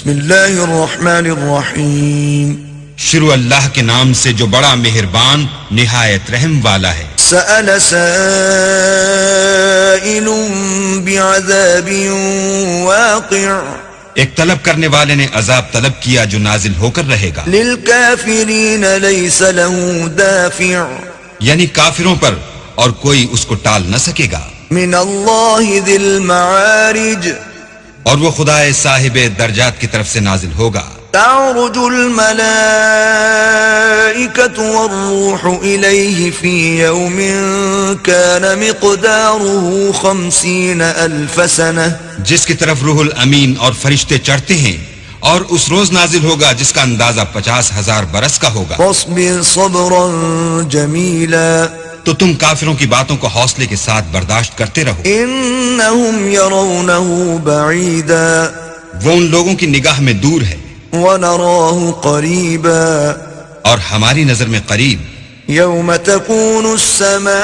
بسم اللہ الرحمن الرحیم شروع اللہ کے نام سے جو بڑا مہربان نہایت رحم والا ہے۔ سأل سائل بعذاب واقع، ایک طلب کرنے والے نے عذاب طلب کیا جو نازل ہو کر رہے گا۔ للکافرین لیس له دافع، یعنی کافروں پر اور کوئی اس کو ٹال نہ سکے گا۔ من اللہ ذی المعارج، اور وہ خدا صاحب درجات کی طرف سے نازل ہوگا۔ تعرج الملائکۃ والروح الیہ فی یوم کان مقدارہ 50,000 سنہ، جس کی طرف روح الامین اور فرشتے چڑھتے ہیں، اور اس روز نازل ہوگا جس کا اندازہ 50,000 برس کا ہوگا۔ فاصبر صبرا جمیلا، تو تم کافروں کی باتوں کو حوصلے کے ساتھ برداشت کرتے رہو۔ انہم یرونہ بعیدا، وہ ان لوگوں کی نگاہ میں دور ہے ونراہ قریبا، اور ہماری نظر میں قریب۔ یوم تکون السماء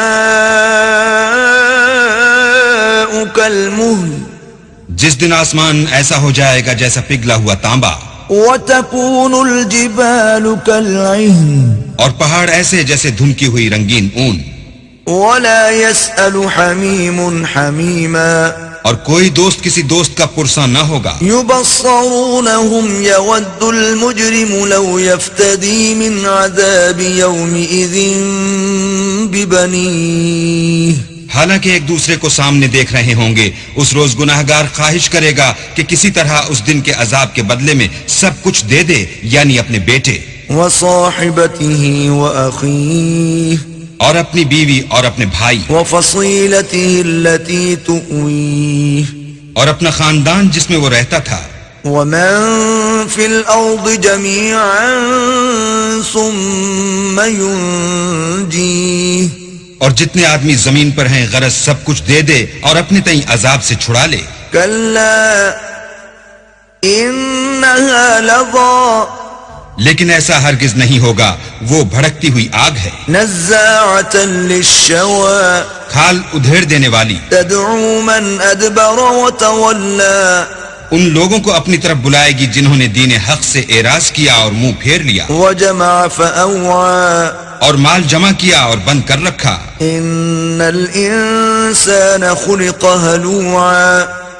کالمہل، جس دن آسمان ایسا ہو جائے گا جیسا پگھلا ہوا تانبا، وتکون الجبال کالعہن، اور پہاڑ ایسے جیسے دھنکی ہوئی رنگین اون، ولا يسأل حمیم حمیما، اور کوئی دوست کسی دوست کا پرساں نہ ہوگا۔ یبصرونہم یود المجرم لو یفتدی من عذاب یومئذ ببنیہ، حالانکہ ایک دوسرے کو سامنے دیکھ رہے ہوں گے، اس روز گناہگار خواہش کرے گا کہ کسی طرح اس دن کے عذاب کے بدلے میں سب کچھ دے دے، یعنی اپنے بیٹے وصاحبته وأخیہ، اور اپنی بیوی اور اپنے بھائی، وفصیلته التي تؤویہ، اور اپنا خاندان جس میں وہ رہتا تھا، ومن فی الارض جميعا ثم ينجیہ، اور جتنے آدمی زمین پر ہیں غرض سب کچھ دے دے اور اپنے تئیں عذاب سے چھڑا لے۔ کلا انہا لظی، لیکن ایسا ہرگز نہیں ہوگا، وہ بھڑکتی ہوئی آگ ہے، نزاعتا للشوى، کھال ادھیڑ دینے والی، تدعو من ادبر وتولى، ان لوگوں کو اپنی طرف بلائے گی جنہوں نے دین حق سے اعراض کیا اور منہ پھیر لیا، وجمع فأوعى، اور مال جمع کیا اور بند کر رکھا۔ ان الانسان خلق هلوعا،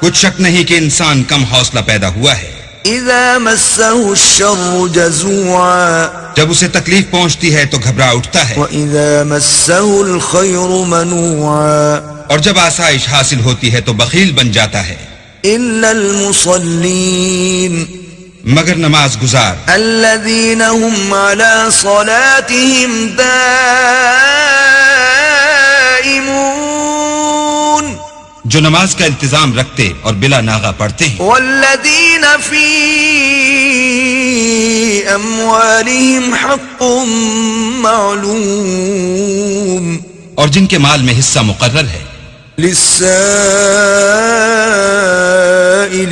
کچھ شک نہیں کہ انسان کم حوصلہ پیدا ہوا ہے، اذا مسه الشر جزوعا، جب اسے تکلیف پہنچتی ہے تو گھبرا اٹھتا ہے، واذا مسه الخير منوعا، اور جب آسائش حاصل ہوتی ہے تو بخیل بن جاتا ہے، الا المصلين مگر نماز گزار، الذين هم على صلاتهم دائمون، جو نماز کا التزام رکھتے اور بلا ناغہ پڑھتے ہیں، والذين في اموالهم حق معلوم، اور جن کے مال میں حصہ مقرر ہے، للسائل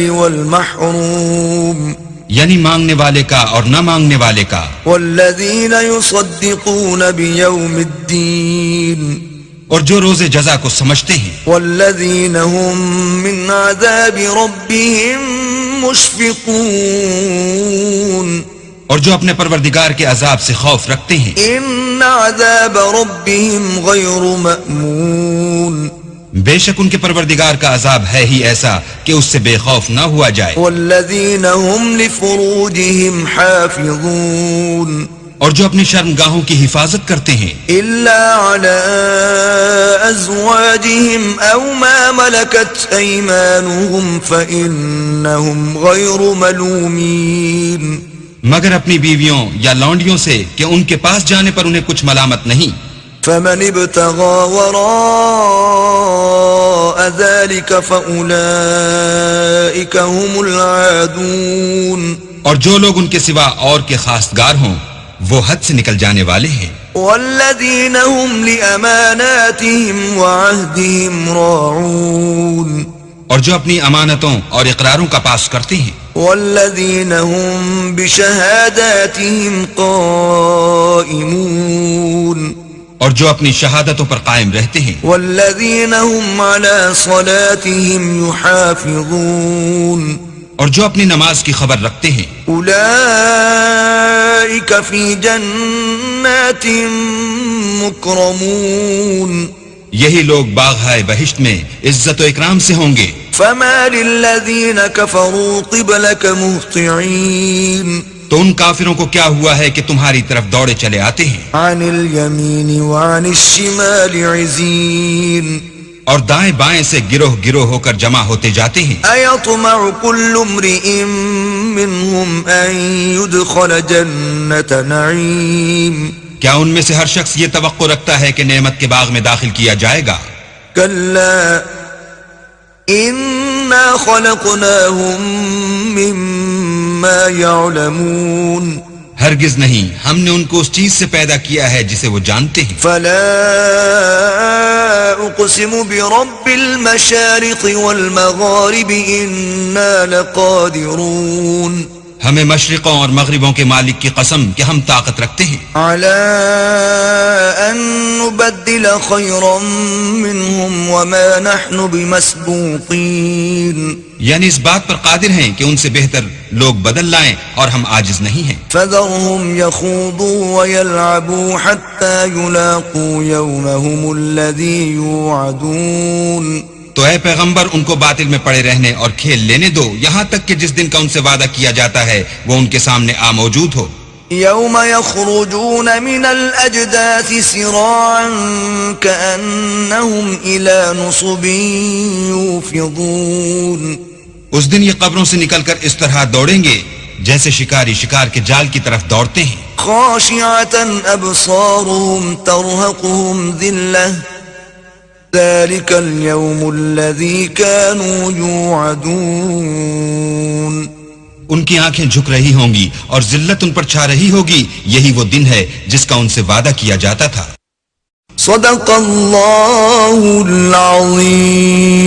والمحروم، یعنی مانگنے والے کا اور نہ مانگنے والے کا، والذین یصدقون بیوم الدین، اور جو روز جزا کو سمجھتے ہیں، والذین هم من عذاب ربهم مشفقون، اور جو اپنے پروردگار کے عذاب سے خوف رکھتے ہیں، ان عذاب ربهم غیر مأمون، بے شک ان کے پروردگار کا عذاب ہے ہی ایسا کہ اس سے بے خوف نہ ہوا جائے، والذین هم لفروجهم حافظون، اور جو اپنی شرمگاہوں کی حفاظت کرتے ہیں، الا على ازواجهم او ما ملكت ايمانهم فانهم غير ملومين، مگر اپنی بیویوں یا لونڈیوں سے کہ ان کے پاس جانے پر انہیں کچھ ملامت نہیں، فمن ابتغى وراء ذلك فاولئك هم العادون، اور جو لوگ ان کے سوا اور کے خواستگار ہوں وہ حد سے نکل جانے والے ہیں، والذین هم لأماناتهم وعهدهم راعون، اور جو اپنی امانتوں اور اقراروں کا پاس کرتے ہیں، والذین هم بشهاداتهم قائمون، اور جو اپنی شہادتوں پر قائم رہتے ہیں، والذین هم على صلاتهم يحافظون، اور جو اپنی نماز کی خبر رکھتے ہیں أولئك في جنات مكرمون یہی لوگ باغ بہشت میں عزت و اکرام سے ہوں گے. فما للذين كفروا قبلك مهطعين تو ان کافروں کو کیا ہوا ہے کہ تمہاری طرف دوڑے چلے آتے ہیں عن اليمين وعن الشمال عزين اور دائیں بائیں سے گروہ گروہ ہو کر جمع ہوتے جاتے ہیں. أيطمع كل امرئ منهم أن يدخل جنة نعيم کیا ان میں سے ہر شخص یہ توقع رکھتا ہے کہ نعمت کے باغ میں داخل کیا جائے گا؟ كلا إنا خلقناهم مما يعلمون ہرگز نہیں، ہم نے ان کو اس چیز سے پیدا کیا ہے جسے وہ جانتے ہیں. فلا أقسم برب المشارق والمغارب إنا لقادرون ہمیں مشرقوں اور مغربوں کے مالک کی قسم کہ ہم طاقت رکھتے ہیں على أن نبدل خيرا منهم وما نحن بمسبوقين یعنی اس بات پر قادر ہیں کہ ان سے بہتر لوگ بدل لائیں اور ہم عاجز نہیں ہیں. فذرهم يخوضوا ويلعبوا حتى يلاقوا يومهم الذي يوعدون تو اے پیغمبر ان کو باطل میں پڑے رہنے اور کھیل لینے دو یہاں تک کہ جس دن کا ان سے وعدہ کیا جاتا ہے وہ ان کے سامنے موجود ہو. يوم يخرجون من الأجداث سراعا كأنهم إلى نصب يوفضون اس دن یہ قبروں سے نکل کر اس طرح دوڑیں گے جیسے شکاری شکار کے جال کی طرف دوڑتے ہیں. خاشعة أبصارهم ترهقهم ذلة ذلك اليوم الذي كانوا يوعدون ان کی آنکھیں جھک رہی ہوں گی اور ذلت ان پر چھا رہی ہوگی، یہی وہ دن ہے جس کا ان سے وعدہ کیا جاتا تھا. صدق اللہ العظیم.